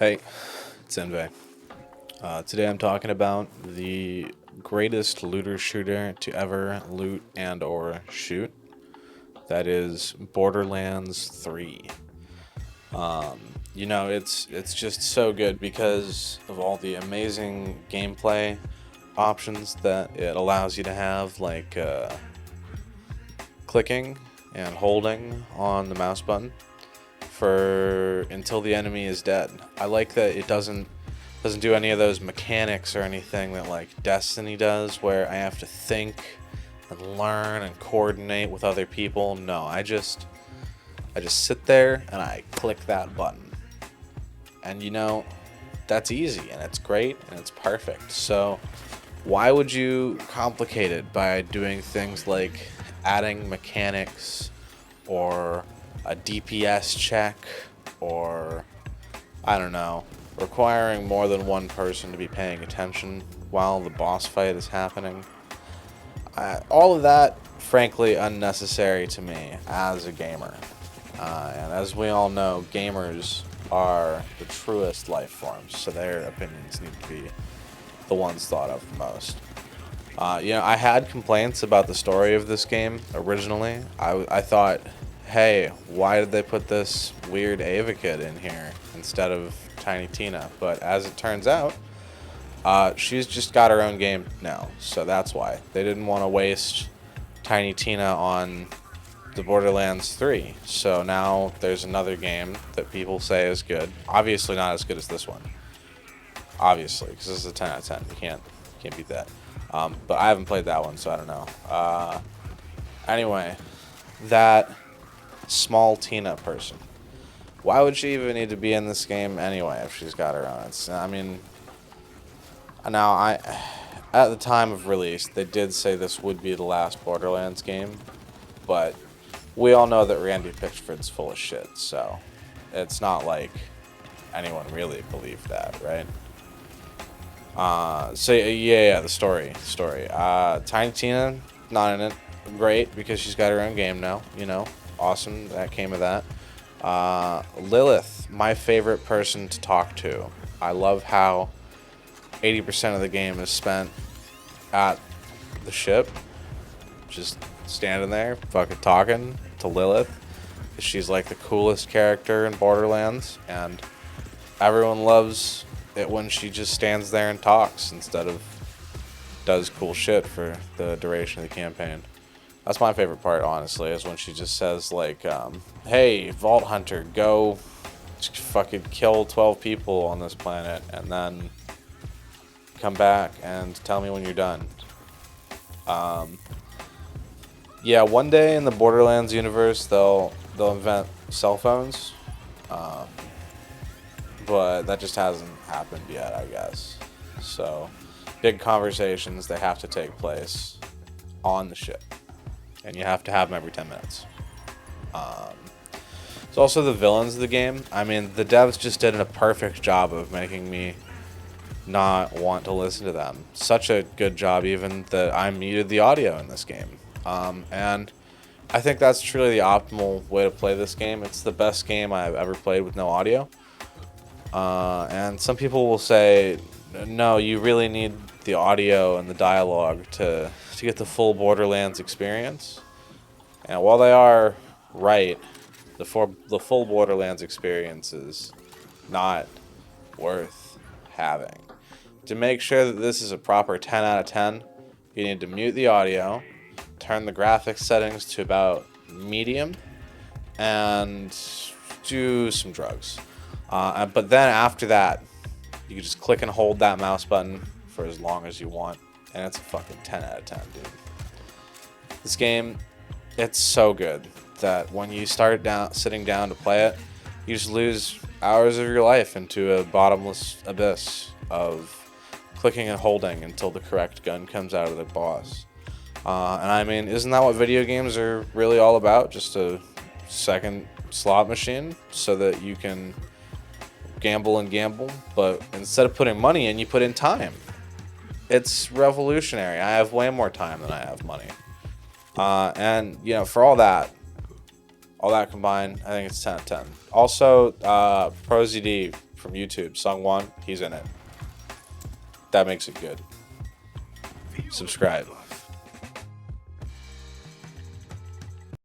Hey, it's Envy. Today I'm talking about the greatest looter shooter to ever loot and or shoot. That is Borderlands 3. It's just so good because of all the amazing gameplay options that it allows you to have, like clicking and holding on the mouse button for until the enemy is dead. I like that it doesn't do any of those mechanics or anything that like Destiny does, where I have to think and learn and coordinate with other people. No, I just sit there and I click that button. And that's easy and it's great and it's perfect. So why would you complicate it by doing things like adding mechanics or a DPS check or I don't know, requiring more than one person to be paying attention while the boss fight is happening? All of that, frankly, unnecessary to me as a gamer. And as we all know, gamers are the truest life forms, so their opinions need to be the ones thought of the most. I had complaints about the story of this game originally. I thought, hey, why did they put this weird Ava kid in here instead of Tiny Tina? But as it turns out, she's just got her own game now, so that's why. They didn't want to waste Tiny Tina on the Borderlands 3, so now there's another game that people say is good. Obviously not as good as this one. Obviously, because this is a 10 out of 10. You can't beat that. But I haven't played that one, so I don't know. Anyway, that small Tina person. Why would she even need to be in this game anyway if she's got her own? At the time of release, they did say this would be the last Borderlands game, but we all know that Randy Pitchford's full of shit, so it's not like anyone really believed that, right? The story. Tiny Tina, not in it. Great, because she's got her own game now, awesome, that came of that. Lilith, my favorite person to talk to. I love how 80% of the game is spent at the ship, just standing there, fucking talking to Lilith. She's like the coolest character in Borderlands, and everyone loves it when she just stands there and talks instead of does cool shit for the duration of the campaign. That's my favorite part, honestly, is when she just says, like, hey, Vault Hunter, go fucking kill 12 people on this planet, and then come back and tell me when you're done. One day in the Borderlands universe, they'll invent cell phones, but that just hasn't happened yet, I guess. So, big conversations, they have to take place on the ship. And you have to have them every 10 minutes. It's also the villains of the game. I mean, the devs just did a perfect job of making me not want to listen to them. Such a good job, even that I muted the audio in this game. And I think that's truly the optimal way to play this game. It's the best game I've ever played with no audio. And some people will say, no, you really need the audio and the dialogue to get the full Borderlands experience. And while they are right, the full Borderlands experience is not worth having. To make sure that this is a proper 10 out of 10, you need to mute the audio, turn the graphics settings to about medium, and do some drugs. But then after that, you can just click and hold that mouse button for as long as you want, and it's a fucking 10 out of 10, dude. This game, it's so good that when you start sitting down to play it, you just lose hours of your life into a bottomless abyss of clicking and holding until the correct gun comes out of the boss. And I mean, isn't that what video games are really all about? Just a second slot machine so that you can gamble, but instead of putting money in, you put in time. It's revolutionary. I have way more time than I have money. And for all that combined, I think it's 10 out of 10. Also, ProZD from YouTube, Sungwon, he's in it. That makes it good. Subscribe.